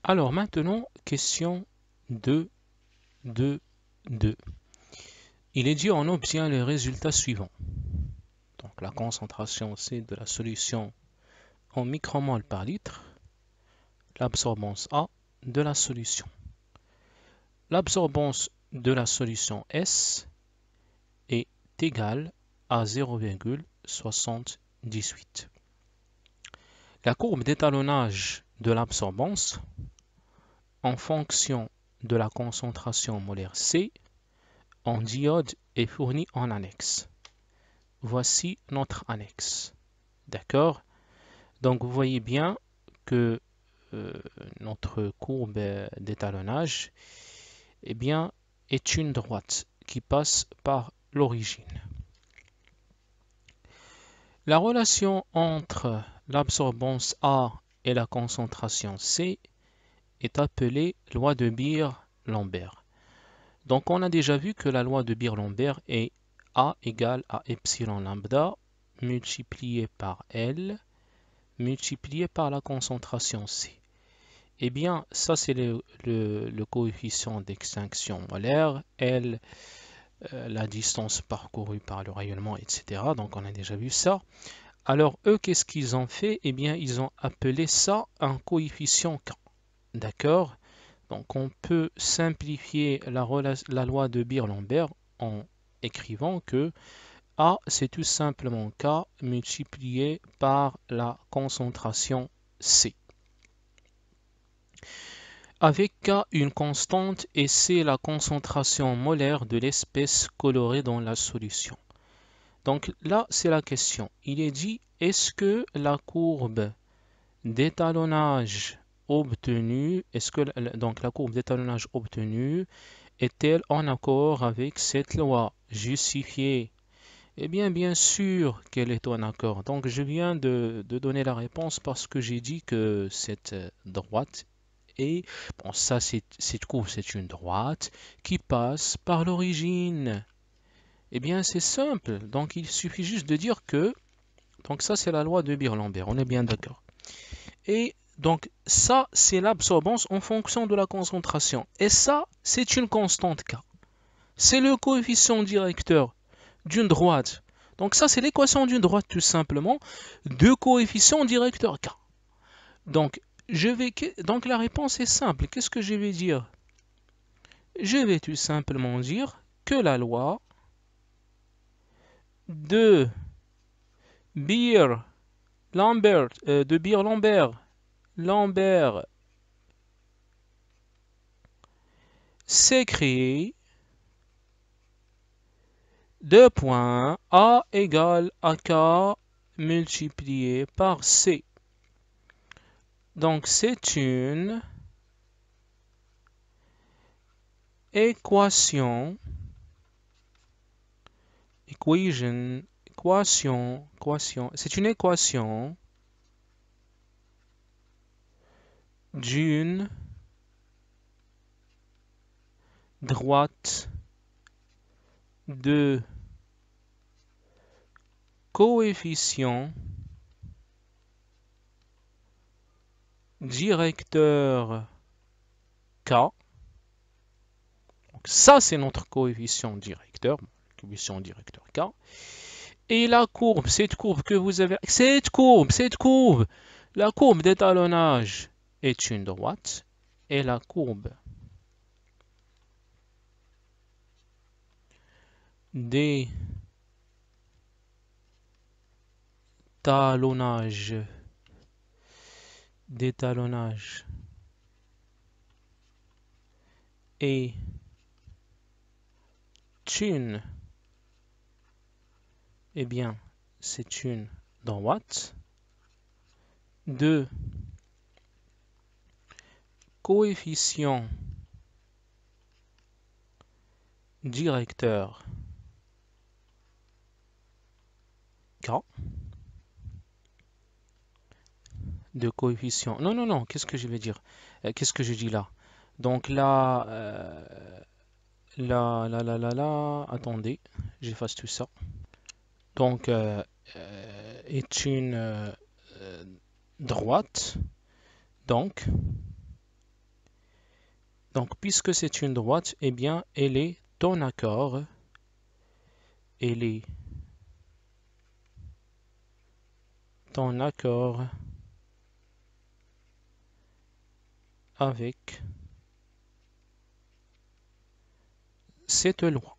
Alors maintenant, question 2, 2, 2. Il est dit on obtient le résultat suivant. Donc la concentration C de la solution en micromol par litre, l'absorbance A de la solution. L'absorbance de la solution S est égale à 0,78. La courbe d'étalonnage de l'absorbance en fonction de la concentration molaire C en diode est fournie en annexe. Voici notre annexe. D'accord? Donc vous voyez bien que notre courbe d'étalonnage est une droite qui passe par l'origine. La relation entre l'absorbance A et la concentration C est appelée loi de Beer-Lambert. Donc on a déjà vu que la loi de Beer-Lambert est A égale à epsilon lambda multiplié par L multiplié par la concentration C. Eh bien, ça c'est le coefficient d'extinction molaire, L, la distance parcourue par le rayonnement, etc. Donc on a déjà vu ça. Alors eux, qu'est-ce qu'ils ont fait? Eh bien, ils ont appelé ça un coefficient K. D'accord? Donc on peut simplifier la loi de Beer-Lambert en écrivant que A, c'est tout simplement K multiplié par la concentration C. Avec K une constante et C la concentration molaire de l'espèce colorée dans la solution. Donc là, c'est la question. Il est dit, est-ce que la courbe d'étalonnage obtenue, donc la courbe d'étalonnage obtenue est-elle en accord avec cette loi justifiée? Eh bien, bien sûr qu'elle est en accord. Donc, je viens de donner la réponse parce que j'ai dit que cette droite est, bon, ça, cette courbe, c'est une droite qui passe par l'origine. Eh bien, c'est simple. Donc, il suffit juste de dire que, donc ça, c'est la loi de Beer-Lambert. On est bien d'accord. Et donc, ça, c'est l'absorbance en fonction de la concentration. Et ça, c'est une constante K. C'est le coefficient directeur d'une droite. Donc ça, c'est l'équation d'une droite tout simplement. Deux coefficients directeurs K. Donc, donc la réponse est simple. Qu'est-ce que je vais dire? Je vais tout simplement dire que la loi de Beer-Lambert, Lambert s'écrit 2 points A égale à K multiplié par C. Donc c'est une équation c'est une équation d'une droite de coefficient directeur K. Donc ça, c'est notre coefficient directeur K. Et la courbe, cette courbe que vous avez, la courbe d'étalonnage est une droite et la courbe d'étalonnage est une, eh bien, c'est une droite de coefficient directeur K de coefficient. Non, qu'est-ce que je vais dire? Qu'est-ce que je dis là? Donc là, attendez, j'efface tout ça. Donc, est une droite, donc, Donc, puisque c'est une droite, eh bien, elle est en accord. Elle est en accord avec cette loi.